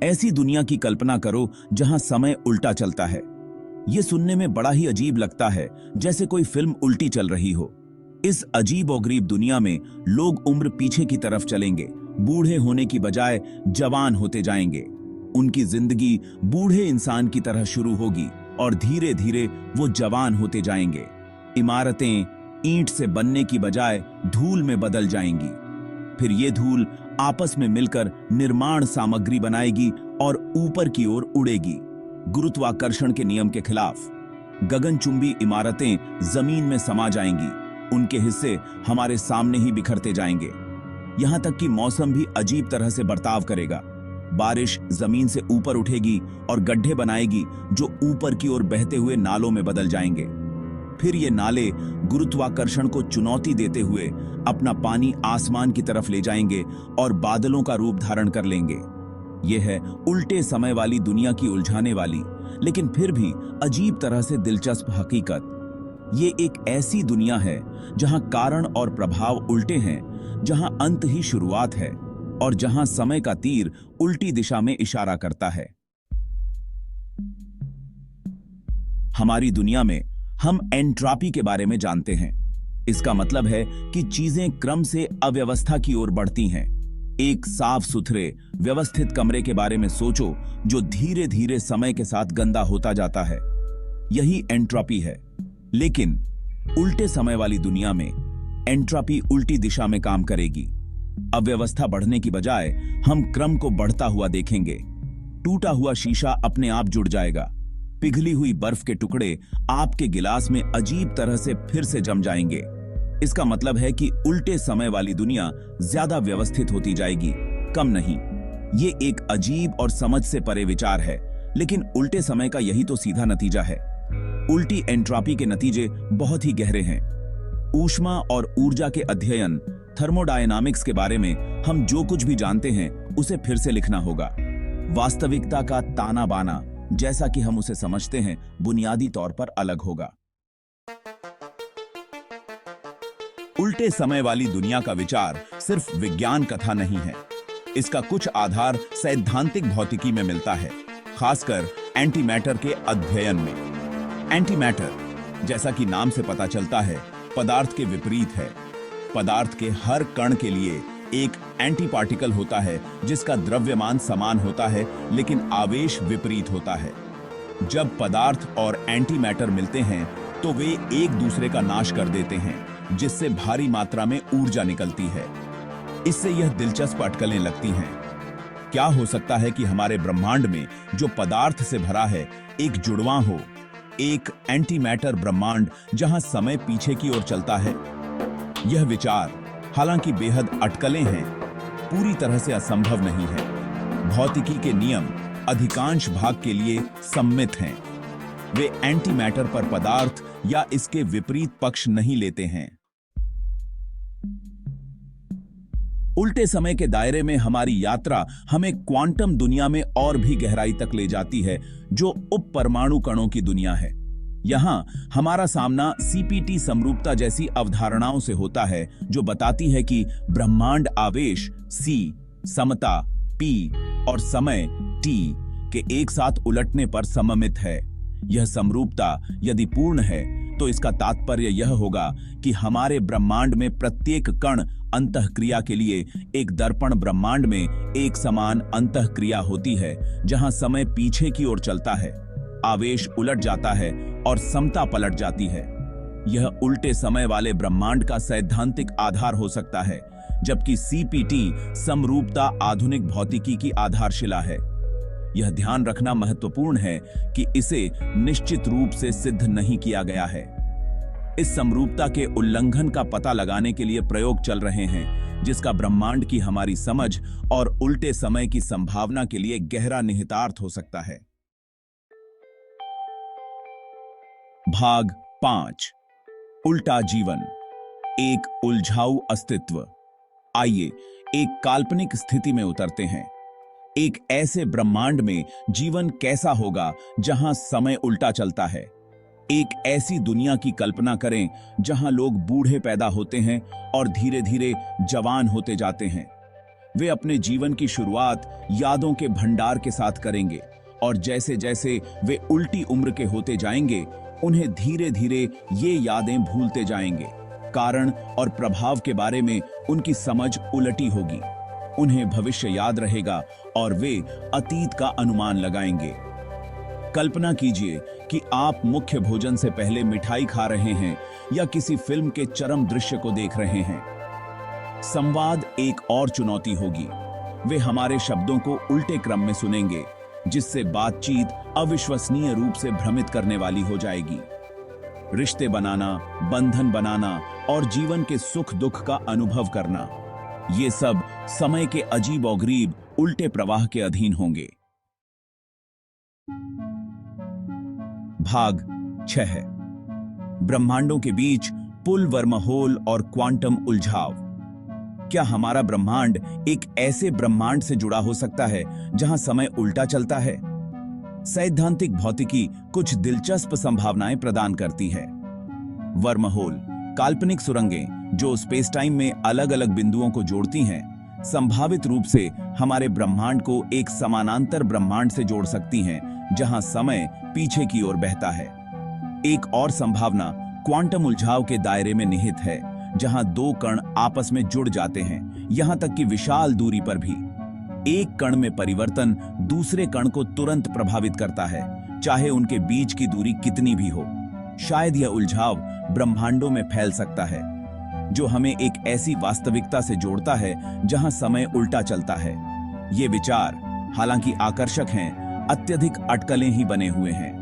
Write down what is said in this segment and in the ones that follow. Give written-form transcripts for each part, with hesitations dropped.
ऐसी दुनिया की कल्पना करो जहां समय उल्टा चलता है। यह सुनने में बड़ा ही अजीब लगता है, जैसे कोई फिल्म उल्टी चल रही हो। इस अजीब-ओ-गरीब दुनिया में लोग उम्र पीछे की तरफ चलेंगे, बूढ़े होने की बजाय जवान होते जाएंगे। उनकी जिंदगी बूढ़े इंसान की तरह शुरू होगी और धीरे धीरे वो जवान होते जाएंगे। इमारतें ईंट से बनने की बजाय धूल में बदल जाएंगी। फिर ये धूल आपस में मिलकर निर्माण सामग्री बनाएगी और ऊपर की ओर उड़ेगी, गुरुत्वाकर्षण के नियम के खिलाफ। गगनचुंबी इमारतें जमीन में समा जाएंगी, उनके हिस्से हमारे सामने ही बिखरते जाएंगे। यहां तक कि मौसम भी अजीब तरह से बर्ताव करेगा। बारिश जमीन से ऊपर उठेगी और गड्ढे बनाएगी जो ऊपर की ओर बहते हुए नालों में बदल जाएंगे। फिर ये नाले गुरुत्वाकर्षण को चुनौती देते हुए अपना पानी आसमान की तरफ ले जाएंगे और बादलों का रूप धारण कर लेंगे। यह है उल्टे समय वाली दुनिया की उलझाने वाली, लेकिन फिर भी अजीब तरह से दिलचस्प हकीकत। ये एक ऐसी दुनिया है जहां कारण और प्रभाव उल्टे हैं, जहां अंत ही शुरुआत है और जहां समय का तीर उल्टी दिशा में इशारा करता है। हमारी दुनिया में हम एंट्रोपी के बारे में जानते हैं। इसका मतलब है कि चीजें क्रम से अव्यवस्था की ओर बढ़ती हैं। एक साफ सुथरे व्यवस्थित कमरे के बारे में सोचो जो धीरे धीरे समय के साथ गंदा होता जाता है। यही एंट्रोपी है। लेकिन उल्टे समय वाली दुनिया में एंट्रोपी उल्टी दिशा में काम करेगी। अव्यवस्था बढ़ने की बजाय हम क्रम को बढ़ता हुआ देखेंगे। टूटा हुआ शीशा अपने आप जुड़ जाएगा। पिघली हुई बर्फ के टुकड़े आपके गिलास में अजीब तरह से फिर से जम जाएंगे। इसका मतलब है कि उल्टे समय वाली दुनिया ज्यादा व्यवस्थित होती जाएगी, कम नहीं। ये एक अजीब और समझ से परे विचार है, लेकिन उल्टे समय का यही तो सीधा नतीजा है। उल्टी एंट्रोपी के नतीजे बहुत ही गहरे हैं। ऊष्मा और ऊर्जा के अध्ययन, थर्मोडायनामिक्स के बारे में हम जो कुछ भी जानते हैं उसे फिर से लिखना होगा। वास्तविकता का ताना बाना, जैसा कि हम उसे समझते हैं, बुनियादी तौर पर अलग होगा। उल्टे समय वाली दुनिया का विचार सिर्फ विज्ञान कथा नहीं है। इसका कुछ आधार सैद्धांतिक भौतिकी में मिलता है, खासकर एंटीमैटर के अध्ययन में। एंटीमैटर, जैसा कि नाम से पता चलता है, पदार्थ के विपरीत है। पदार्थ के हर कण के लिए एक एंटी पार्टिकल होता है जिसका द्रव्यमान समान होता है लेकिन आवेश विपरीत होता है। जब पदार्थ और एंटीमैटर मिलते हैं तो वे एक दूसरे का नाश कर देते हैं, जिससे भारी मात्रा में ऊर्जा निकलती है। इससे यह दिलचस्प अटकलें लगती हैं। क्या हो सकता है कि हमारे ब्रह्मांड में जो पदार्थ से भरा है एक जुड़वां हो, एक एंटीमैटर ब्रह्मांड जहां समय पीछे की ओर चलता है? यह विचार, हालांकि बेहद अटकलें हैं, पूरी तरह से असंभव नहीं है। भौतिकी के नियम अधिकांश भाग के लिए सम्मित हैं। वे एंटीमैटर पर पदार्थ या इसके विपरीत पक्ष नहीं लेते हैं। उल्टे समय के दायरे में हमारी यात्रा हमें क्वांटम दुनिया में और भी गहराई तक ले जाती है, जो उप परमाणु कणों की दुनिया है। यहां हमारा सामना सीपीटी समरूपता जैसी अवधारणाओं से होता है, जो बताती है कि ब्रह्मांड आवेश C, समता P और समय T के एक साथ उलटने पर सममित है। यह समरूपता यदि पूर्ण है तो इसका तात्पर्य यह होगा कि हमारे ब्रह्मांड में प्रत्येक कण अंतःक्रिया के लिए एक दर्पण ब्रह्मांड में एक समान अंतःक्रिया होती है, जहां समय पीछे की ओर चलता है, आवेश उलट जाता है और समता पलट जाती है। यह उल्टे समय वाले ब्रह्मांड का सैद्धांतिक आधार हो सकता है, जबकि सीपीटी समरूपता आधुनिक भौतिकी की आधारशिला है। यह ध्यान रखना महत्वपूर्ण है कि इसे निश्चित रूप से सिद्ध नहीं किया गया है। इस समरूपता के उल्लंघन का पता लगाने के लिए प्रयोग चल रहे हैं, जिसका ब्रह्मांड की हमारी समझ और उल्टे समय की संभावना के लिए गहरा निहितार्थ हो सकता है। भाग 5, उल्टा जीवन, एक उलझाऊ अस्तित्व। आइए एक काल्पनिक स्थिति में उतरते हैं। एक ऐसे ब्रह्मांड में जीवन कैसा होगा जहां समय उल्टा चलता है। एक ऐसी दुनिया की कल्पना करें जहां लोग बूढ़े पैदा होते हैं और धीरे धीरे जवान होते जाते हैं। वे अपने जीवन की शुरुआत यादों के भंडार के साथ करेंगे और जैसे जैसे वे उल्टी उम्र के होते जाएंगे, उन्हें धीरे धीरे ये यादें भूलते जाएंगे। कारण और प्रभाव के बारे में उनकी समझ उलटी होगी। उन्हें भविष्य याद रहेगा और वे अतीत का अनुमान लगाएंगे। कल्पना कीजिए कि आप मुख्य भोजन से पहले मिठाई खा रहे हैं या किसी फिल्म के चरम दृश्य को देख रहे हैं। संवाद एक और चुनौती होगी। वे हमारे शब्दों को उल्टे क्रम में सुनेंगे, जिससे बातचीत अविश्वसनीय रूप से भ्रमित करने वाली हो जाएगी। रिश्ते बनाना, बंधन बनाना और जीवन के सुख दुख का अनुभव करना, ये सब समय के अजीब और गरीब उल्टे प्रवाह के अधीन होंगे। भाग 6 है ब्रह्मांडों के बीच पुल, वर्महोल और क्वांटम उलझाव। क्या हमारा ब्रह्मांड एक ऐसे ब्रह्मांड से जुड़ा हो सकता है जहां समय उल्टा चलता है? सैद्धांतिक भौतिकी कुछ दिलचस्प संभावनाएं प्रदान करती है। वर्महोल, काल्पनिक सुरंगें जो स्पेस टाइम में अलग अलग बिंदुओं को जोड़ती हैं, संभावित रूप से हमारे ब्रह्मांड को एक समानांतर ब्रह्मांड से जोड़ सकती हैं जहां समय पीछे की ओर बहता है। एक और संभावना क्वांटम उलझाव के दायरे में निहित है, जहां दो कण आपस में जुड़ जाते हैं, यहां तक कि विशाल दूरी पर भी। एक कण में परिवर्तन दूसरे कण को तुरंत प्रभावित करता है, चाहे उनके बीच की दूरी कितनी भी हो। शायद यह उलझाव ब्रह्मांडों में फैल सकता है, जो हमें एक ऐसी वास्तविकता से जोड़ता है जहां समय उल्टा चलता है। ये विचार, हालांकि आकर्षक हैं, अत्यधिक अटकलें ही बने हुए हैं।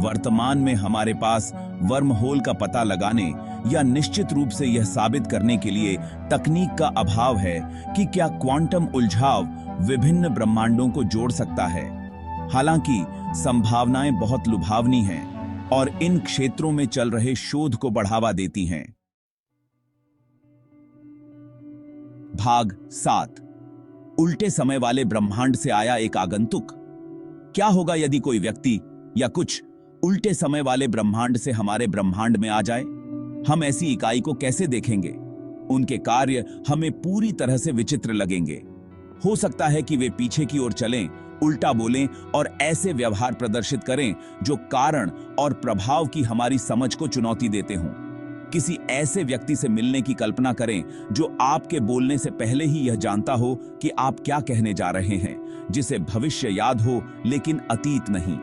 वर्तमान में हमारे पास वर्महोल का पता लगाने या निश्चित रूप से यह साबित करने के लिए तकनीक का अभाव है कि क्या क्वांटम उलझाव विभिन्न ब्रह्मांडों को जोड़ सकता है। हालांकि संभावनाएं बहुत लुभावनी हैं और इन क्षेत्रों में चल रहे शोध को बढ़ावा देती हैं। भाग 7, उल्टे समय वाले ब्रह्मांड से आया एक आगंतुक। क्या होगा यदि कोई व्यक्ति या कुछ उल्टे समय वाले ब्रह्मांड से हमारे ब्रह्मांड में आ जाए? हम ऐसी इकाई को कैसे देखेंगे? उनके कार्य हमें पूरी तरह से विचित्र लगेंगे। हो सकता है कि वे पीछे की ओर चलें, उल्टा बोलें और ऐसे व्यवहार प्रदर्शित करें जो कारण और प्रभाव की हमारी समझ को चुनौती देते हों। किसी ऐसे व्यक्ति से मिलने की कल्पना करें जो आपके बोलने से पहले ही यह जानता हो कि आप क्या कहने जा रहे हैं, जिसे भविष्य याद हो लेकिन अतीत नहीं।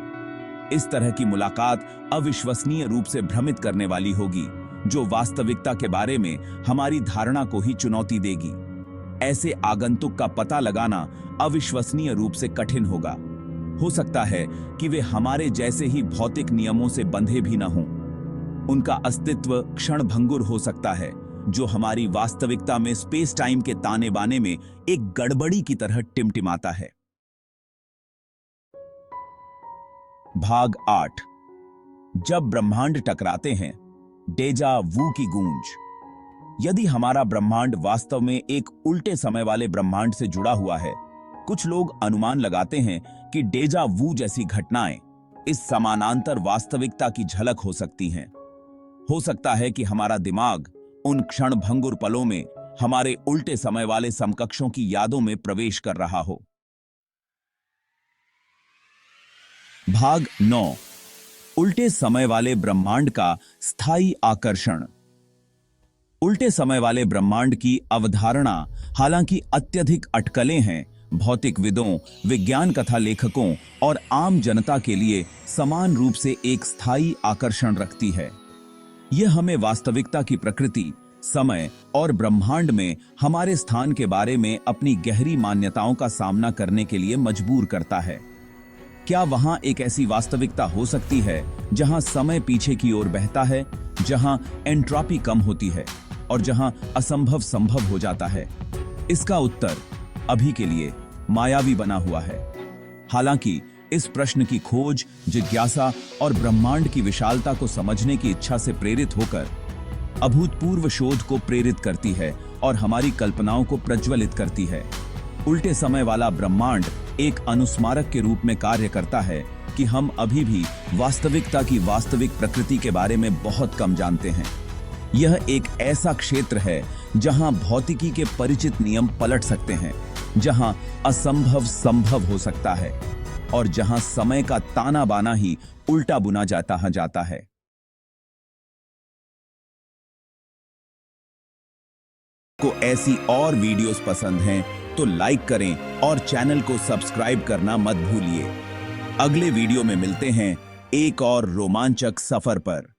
इस तरह की मुलाकात अविश्वसनीय रूप से भ्रमित करने वाली होगी, जो वास्तविकता के बारे में हमारी धारणा को ही चुनौती देगी। ऐसे आगंतुक का पता लगाना अविश्वसनीय रूप से कठिन होगा। हो सकता है कि वे हमारे जैसे ही भौतिक नियमों से बंधे भी न हों। उनका अस्तित्व क्षणभंगुर हो सकता है, जो हमारी वास्तविकता में स्पेस टाइम के ताने बाने में एक गड़बड़ी की तरह टिमटिमाता है। भाग 8, जब ब्रह्मांड टकराते हैं, डेजा वू की गूंज। यदि हमारा ब्रह्मांड वास्तव में एक उल्टे समय वाले ब्रह्मांड से जुड़ा हुआ है, कुछ लोग अनुमान लगाते हैं कि डेजा वू जैसी घटनाएं इस समानांतर वास्तविकता की झलक हो सकती हैं। हो सकता है कि हमारा दिमाग उन क्षणभंगुर पलों में हमारे उल्टे समय वाले समकक्षों की यादों में प्रवेश कर रहा हो। भाग 9, उल्टे समय वाले ब्रह्मांड का स्थायी आकर्षण। उल्टे समय वाले ब्रह्मांड की अवधारणा हालांकि अत्यधिक अटकलें हैं, भौतिकविदों, विज्ञान कथा लेखकों और आम जनता के लिए समान रूप से एक स्थायी आकर्षण रखती है। यह हमें वास्तविकता की प्रकृति, समय और ब्रह्मांड में हमारे स्थान के बारे में अपनी गहरी मान्यताओं का सामना करने के लिए मजबूर करता है। क्या वहां एक ऐसी वास्तविकता हो सकती है जहां समय पीछे की ओर बहता है, जहां एंट्रोपी कम होती है और जहां असंभव संभव हो जाता है? इसका उत्तर अभी के लिए मायावी बना हुआ है। हालांकि इस प्रश्न की खोज, जिज्ञासा और ब्रह्मांड की विशालता को समझने की इच्छा से प्रेरित होकर अभूतपूर्व शोध को प्रेरित करती है और हमारी कल्पनाओं को प्रज्वलित करती है। उल्टे समय वाला ब्रह्मांड एक अनुस्मारक के रूप में कार्य करता है कि हम अभी भी वास्तविकता की वास्तविक प्रकृति के बारे में बहुत कम जानते हैं। यह एक ऐसा क्षेत्र है जहां भौतिकी के परिचित नियम पलट सकते हैं, जहां असंभव संभव हो सकता है और जहां समय का ताना बाना ही उल्टा बुना जाता है। को ऐसी और वीडियोस पसंद हैं तो लाइक करें और चैनल को सब्सक्राइब करना मत भूलिए। अगले वीडियो में मिलते हैं एक और रोमांचक सफर पर।